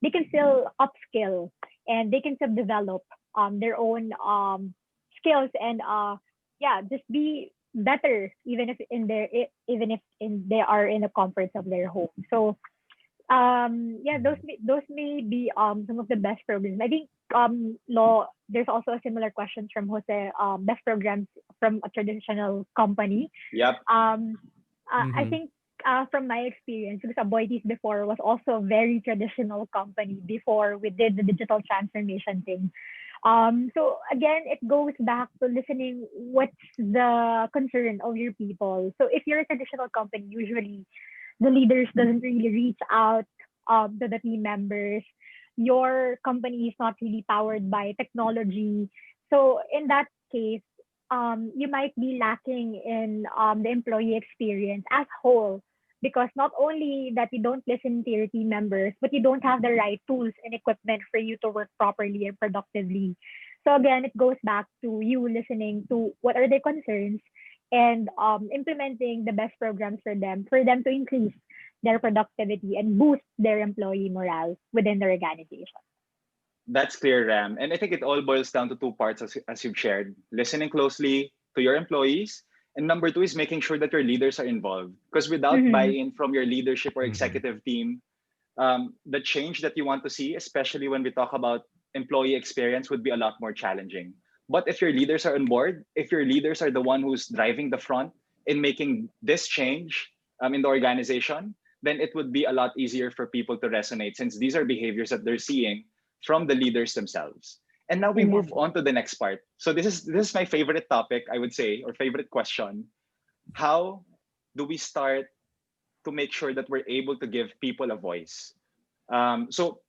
they can still upskill and they can still develop their own skills and yeah, just be better even if even if they are in the comforts of their home. So yeah, those may be some of the best programs. I think law there's also a similar questions from Jose, best programs from a traditional company. Yep. I Mm-hmm. think from my experience, because Aboitiz before was also a very traditional company before we did the digital transformation thing. So again, it goes back to listening what's the concern of your people. So if you're a traditional company, usually the leaders doesn't really reach out to the team members. Your company is not really powered by technology. So in that case, you might be lacking in the employee experience as whole because not only that you don't listen to your team members, but you don't have the right tools and equipment for you to work properly and productively. So again, it goes back to you listening to what are their concerns and implementing the best programs for them to increase their productivity and boost their employee morale within the organization. That's clear, Ram. And I think it all boils down to two parts, as you've shared: listening closely to your employees. And number two is making sure that your leaders are involved. Because without buy Mm-hmm. in from your leadership or Mm-hmm. executive team, the change that you want to see, especially when we talk about employee experience, would be a lot more challenging. But if your leaders are on board, if your leaders are the one who's driving the front in making this change in the organization, then it would be a lot easier for people to resonate since these are behaviors that they're seeing from the leaders themselves. And now we move Exactly. on to the next part. So this is my favorite topic, I would say, or favorite question. How do we start to make sure that we're able to give people a voice? So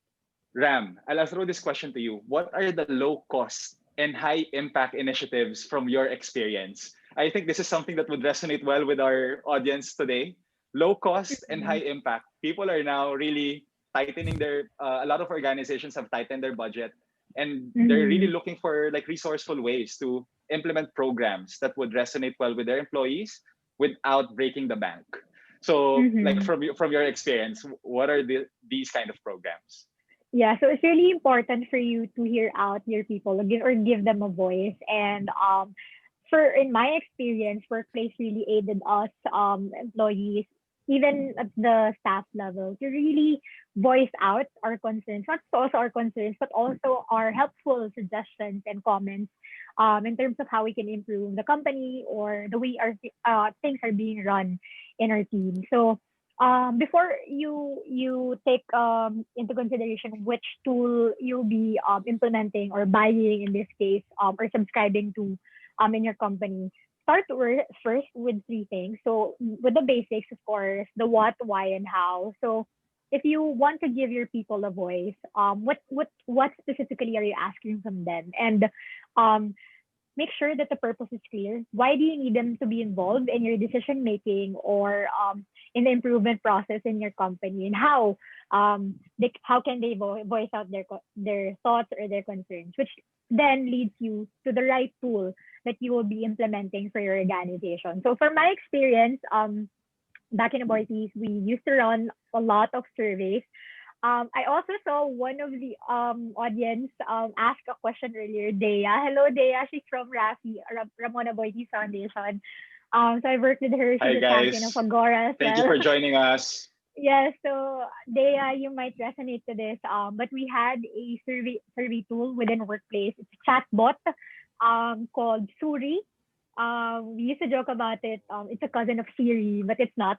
Ram, I'll throw this question to you. What are the low cost and high impact initiatives from your experience? I think this is something that would resonate well with our audience today. Low cost and high impact. People are now really tightening a lot of organizations have tightened their budget and they're really Mm-hmm. looking for like resourceful ways to implement programs that would resonate well with their employees without breaking the bank. So, like Mm-hmm. from your experience, what are these kind of programs? Yeah, so it's really important for you to hear out your people or give them a voice. And for in my experience, workplace really aided us employees. even at the staff level, to really voice out our concerns, not also our concerns, but also our helpful suggestions and comments in terms of how we can improve the company or the way our things are being run in our team. So before you take into consideration which tool you'll be implementing or buying in this case or subscribing to in your company, start first with three things. So with the basics, of course, the what, why, and how. So if you want to give your people a voice, what specifically are you asking from them? And um, make sure that the purpose is clear. Why do you need them to be involved in your decision making or in the improvement process in your company, and how can they voice out their thoughts or their concerns, which then leads you to the right tool that you will be implementing for your organization. So, for my experience, back in the Abortees, we used to run a lot of surveys. I also saw one of the audience ask a question earlier, Dea. Hello, Dea. She's from Ramona Boytis Foundation. So I worked with her. Hi She's a champion of guys. Agora as Thank you well. for joining us. Yeah, so Dea, you might resonate to this. But we had a survey tool within workplace. It's a chatbot called Suri. We used to joke about it. It's a cousin of Siri, but it's not.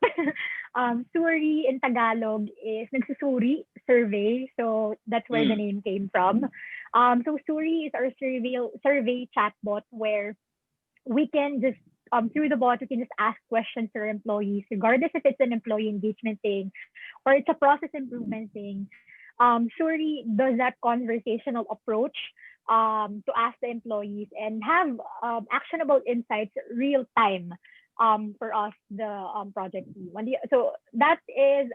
Suri in Tagalog is nagsusuri survey, so that's where the Mm, name came from. So Suri is our survey chatbot where we can just through the bot we can just ask questions to our employees, regardless if it's an employee engagement thing or it's a process improvement thing. Suri does that conversational approach to ask the employees and have actionable insights real time for us, the project team. So that is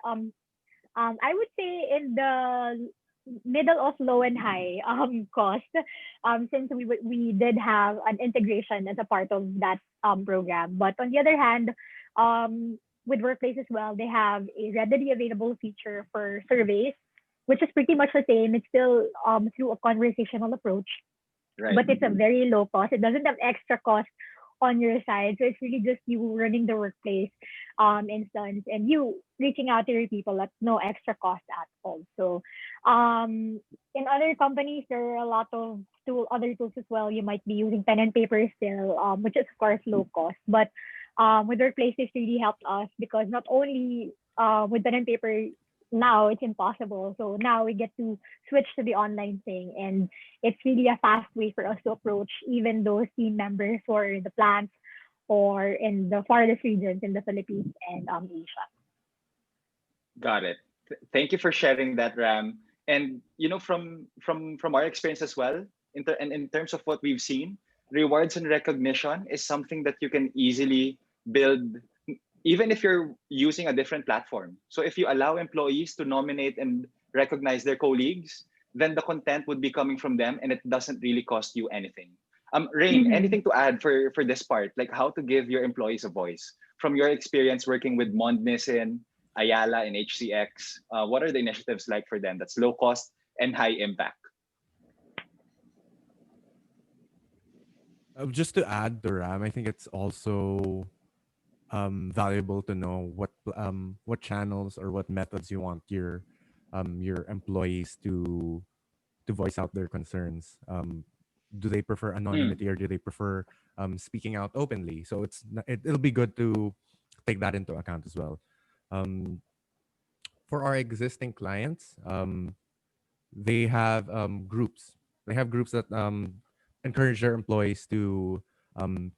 I would say in the middle of low and high cost, since we did have an integration as a part of that program. But on the other hand, with Workplace as well, they have a readily available feature for surveys, which is pretty much the same. It's still through a conversational approach, right. but it's a very low cost. It doesn't have extra cost on your side. So it's really just you running the workplace instance and you reaching out to your people at no extra cost at all. So in other companies, there are a lot of other tools as well. You might be using pen and paper still, which is of course low cost. But with workplace, this really helped us because not only with pen and paper now it's impossible. So now we get to switch to the online thing, and it's really a fast way for us to approach even those team members who are in the plants or in the farthest regions in the Philippines and Asia. Got it. Thank you for sharing that, Ram. And from our experience as well, in terms of what we've seen, rewards and recognition is something that you can easily build, even if you're using a different platform. So if you allow employees to nominate and recognize their colleagues, then the content would be coming from them, and it doesn't really cost you anything. Rain, Mm-hmm. anything to add for this part, like how to give your employees a voice from your experience working with Mondnissen, Ayala, and HCX? What are the initiatives like for them that's low cost and high impact? Just to add to Ram, I think it's also valuable to know what channels or what methods you want your employees to voice out their concerns. Do they prefer Mm, anonymity or do they prefer speaking out openly? So it'll be good to take that into account as well. Um, for our existing clients, they have groups. They have groups that encourage their employees to um,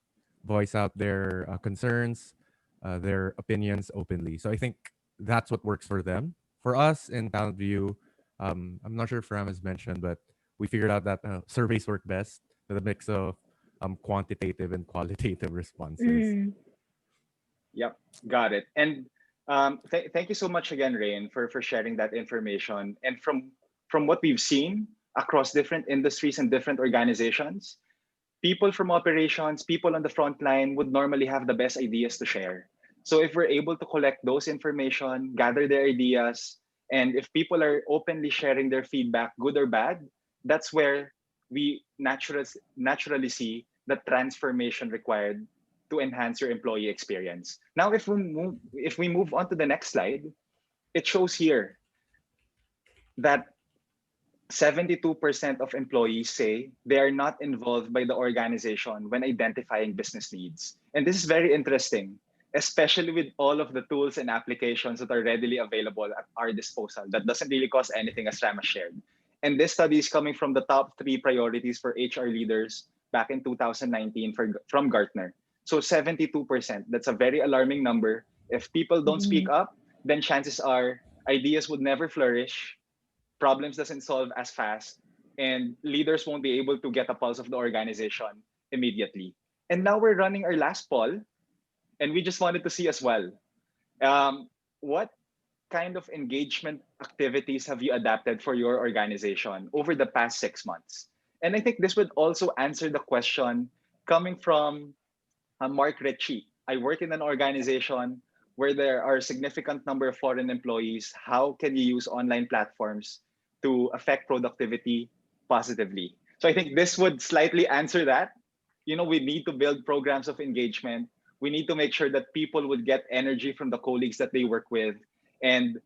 voice out their concerns, their opinions openly. So I think that's what works for them. For us in Talent View, I'm not sure if Ram has mentioned, but we figured out that surveys work best with a mix of quantitative and qualitative responses. Mm-hmm. yep, got it. And thank you so much again, Rain, for sharing that information. And from what we've seen across different industries and different organizations, people from operations, people on the front line would normally have the best ideas to share. So if we're able to collect those information, gather their ideas, and if people are openly sharing their feedback, good or bad, that's where we naturally see the transformation required to enhance your employee experience. Now, if we move on to the next slide, it shows here that 72% of employees say they are not involved by the organization when identifying business needs. And this is very interesting, especially with all of the tools and applications that are readily available at our disposal. That doesn't really cost anything, as Ram has shared. And this study is coming from the top three priorities for HR leaders back in 2019 from Gartner. So 72%, that's a very alarming number. If people don't speak Mhm. up, then chances are ideas would never flourish, problems doesn't solve as fast, and leaders won't be able to get a pulse of the organization immediately. And now we're running our last poll, and we just wanted to see as well, what kind of engagement activities have you adapted for your organization over the past 6 months? And I think this would also answer the question coming from Mark Ritchie. I work in an organization where there are a significant number of foreign employees. How can you use online platforms to affect productivity positively? So I think this would slightly answer that. You know, we need to build programs of engagement. We need to make sure that people would get energy from the colleagues that they work with. And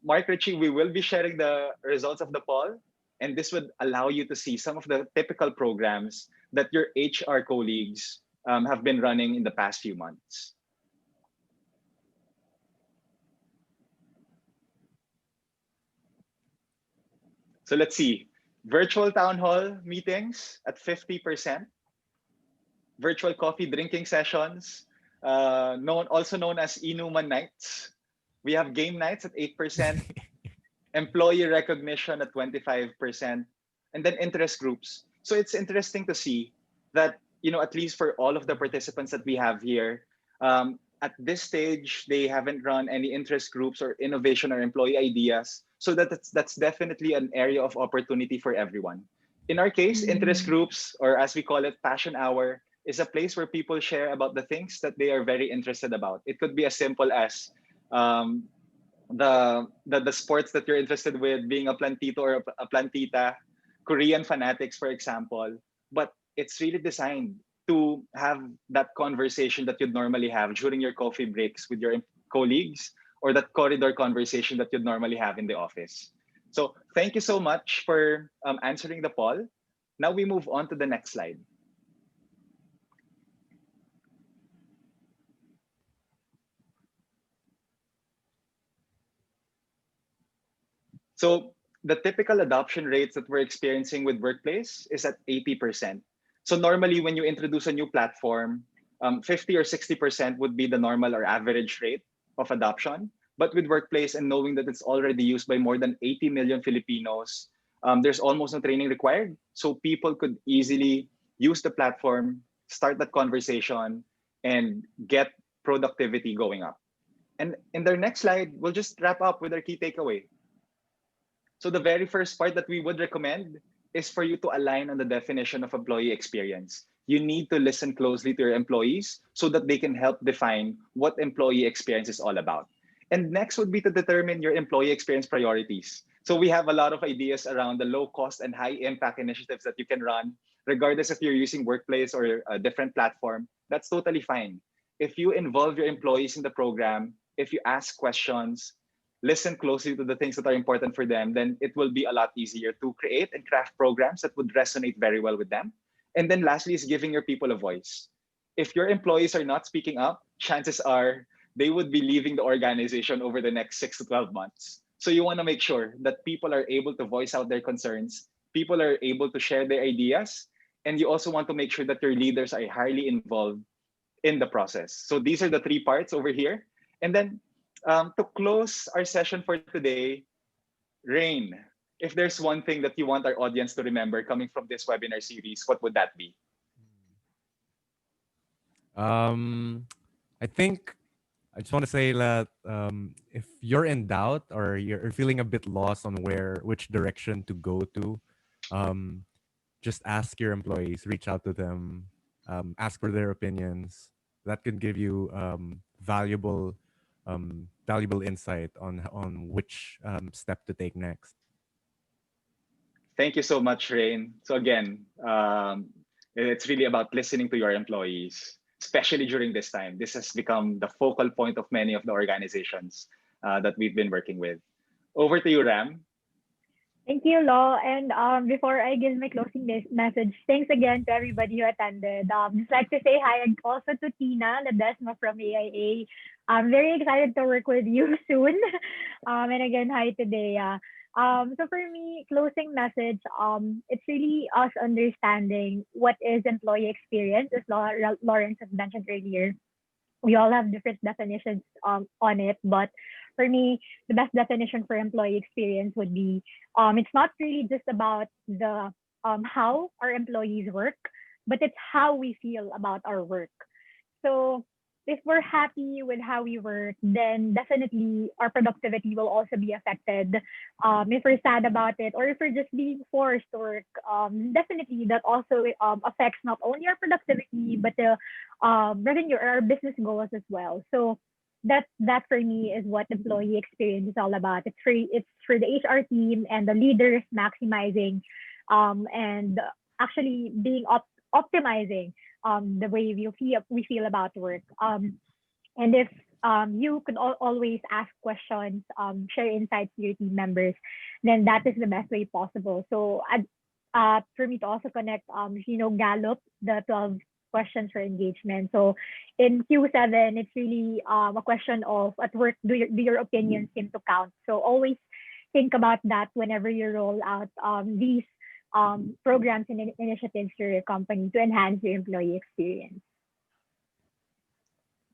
Mark Ritchie, we will be sharing the results of the poll. And this would allow you to see some of the typical programs that your HR colleagues have been running in the past few months. So let's see. Virtual town hall meetings at 50%, virtual coffee drinking sessions, also known as Inuman nights. We have game nights at 8%, employee recognition at 25%, and then interest groups. So it's interesting to see that, you know, at least for all of the participants that we have here, at this stage, they haven't run any interest groups or innovation or employee ideas. So that's definitely an area of opportunity for everyone. In our case, interest Mhm. groups, or as we call it, passion hour, is a place where people share about the things that they are very interested about. It could be as simple as um, the sports that you're interested with, being a plantito or a plantita, Korean fanatics, for example. But it's really designed to have that conversation that you'd normally have during your coffee breaks with your colleagues, or that corridor conversation that you'd normally have in the office. So thank you so much for answering the poll. Now we move on to the next slide. So the typical adoption rates that we're experiencing with Workplace is at 80%. So normally when you introduce a new platform, 50 or 60% would be the normal or average rate of adoption. But with Workplace, and knowing that it's already used by more than 80 million Filipinos, there's almost no training required. So people could easily use the platform, start that conversation, and get productivity going up. And in their next slide, we'll just wrap up with our key takeaway. So the very first part that we would recommend is for you to align on the definition of employee experience. You need to listen closely to your employees so that they can help define what employee experience is all about. And next would be to determine your employee experience priorities. So we have a lot of ideas around the low cost and high impact initiatives that you can run, regardless if you're using Workplace or a different platform. That's totally fine. If you involve your employees in the program, if you ask questions, listen closely to the things that are important for them, then it will be a lot easier to create and craft programs that would resonate very well with them. And then lastly is giving your people a voice. If your employees are not speaking up, chances are they would be leaving the organization over the next 6 to 12 months. So you want to make sure that people are able to voice out their concerns, people are able to share their ideas, and you also want to make sure that your leaders are highly involved in the process. So these are the three parts over here. And then to close our session for today, Rain, if there's one thing that you want our audience to remember coming from this webinar series, what would that be? Um, I think I just want to say that if you're in doubt or you're feeling a bit lost on which direction to go to, um, just ask your employees, reach out to them, ask for their opinions. That can give you valuable insight on which step to take next. Thank you so much, Rain. So again, it's really about listening to your employees. especially during this time. This has become the focal point of many of the organizations that we've been working with. Over to you, Ram. Thank you, Lo. And before I give my closing message, thanks again to everybody who attended. Just like to say hi also to Tina Ledesma from AIA. I'm very excited to work with you soon. And again, hi today. So for me, closing message, it's really us understanding what is employee experience, as Lawrence has mentioned earlier. We all have different definitions on it, but for me, the best definition for employee experience would be it's not really just about the how our employees work, but it's how we feel about our work. So if we're happy with how we work, then definitely our productivity will also be affected. If we're sad about it, or if we're just being forced to work, definitely that also affects not only our productivity but the revenue or our business goals as well. So that for me is what employee experience is all about. It's for the HR team and the leaders maximizing and actually being optimizing the way we feel about work. And if you could always ask questions, share insights to your team members, then that is the best way possible. So for me to also connect, Gallup, the 12 questions for engagement. So in Q7, it's really a question of at work, do your opinions seem to count? So always think about that whenever you roll out these programs and initiatives for your company to enhance your employee experience.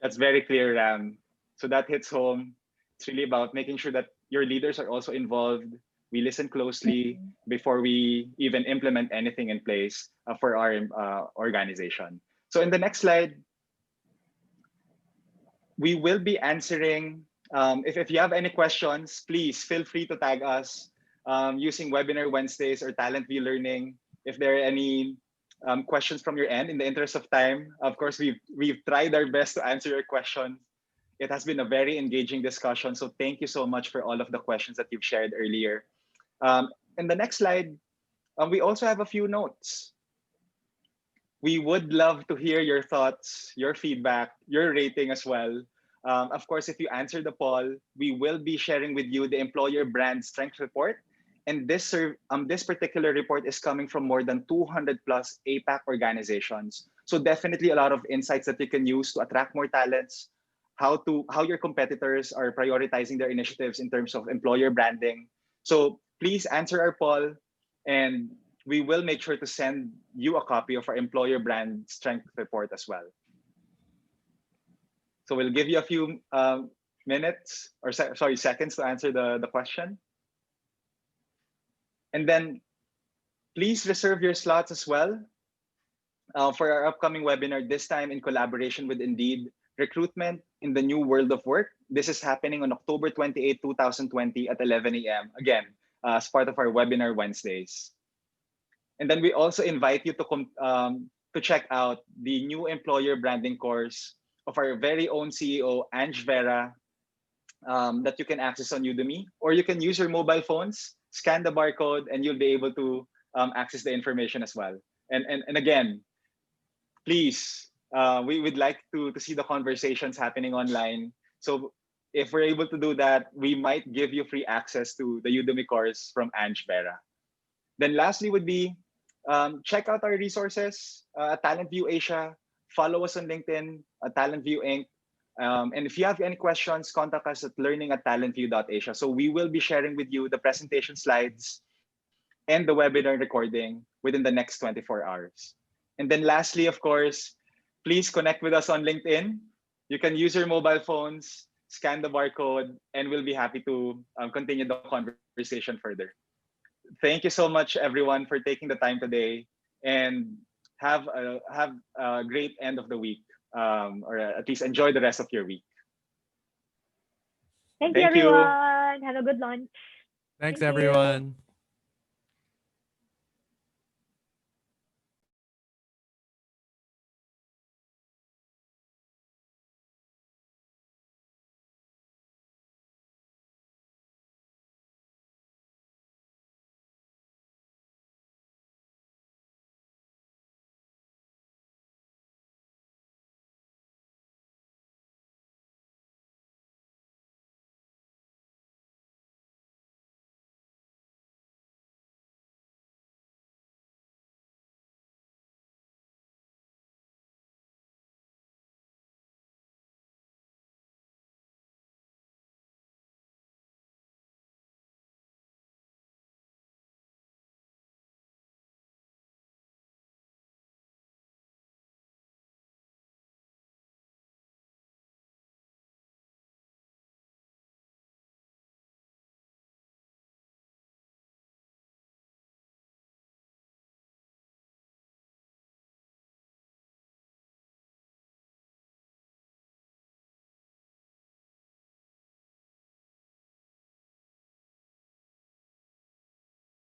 That's very clear, Ram. So that hits home. It's really about making sure that your leaders are also involved. We listen closely before we even implement anything in place for our organization. So in the next slide, we will be answering. If you have any questions, please feel free to tag us using Webinar Wednesdays or Talent View Learning. If there are any questions from your end, in the interest of time, of course, we've tried our best to answer your questions. It has been a very engaging discussion. So thank you so much for all of the questions that you've shared earlier. In the next slide, we also have a few notes. We would love to hear your thoughts, your feedback, your rating as well. Of course, if you answer the poll, we will be sharing with you the employer brand strength report. And this particular report is coming from more than 200 plus APAC organizations. So definitely a lot of insights that you can use to attract more talents, how your competitors are prioritizing their initiatives in terms of employer branding. So please answer our poll, and we will make sure to send you a copy of our employer brand strength report as well. So we'll give you a few minutes or seconds to answer the question. And then please reserve your slots as well for our upcoming webinar, this time in collaboration with Indeed, Recruitment in the New World of Work. This is happening on October 28, 2020 at 11 a.m. Again, as part of our Webinar Wednesdays. And then we also invite you to check out the new employer branding course of our very own CEO, Ange Vera, that you can access on Udemy, or you can use your mobile phones, scan the barcode, and you'll be able to access the information as well. And again, please, we would like to see the conversations happening online. So if we're able to do that, we might give you free access to the Udemy course from Ange Vera. Then lastly would be, check out our resources at Talent View Asia. Follow us on LinkedIn, Talent View Inc. And if you have any questions, contact us at learning@talentview.asia. So we will be sharing with you the presentation slides and the webinar recording within the next 24 hours. And then lastly, of course, please connect with us on LinkedIn. You can use your mobile phones, scan the barcode, and we'll be happy to continue the conversation further. Thank you so much, everyone, for taking the time today, and have a great end of the week, or at least enjoy the rest of your week. Thank you, everyone. Have a good lunch. Thanks, Thank you. everyone.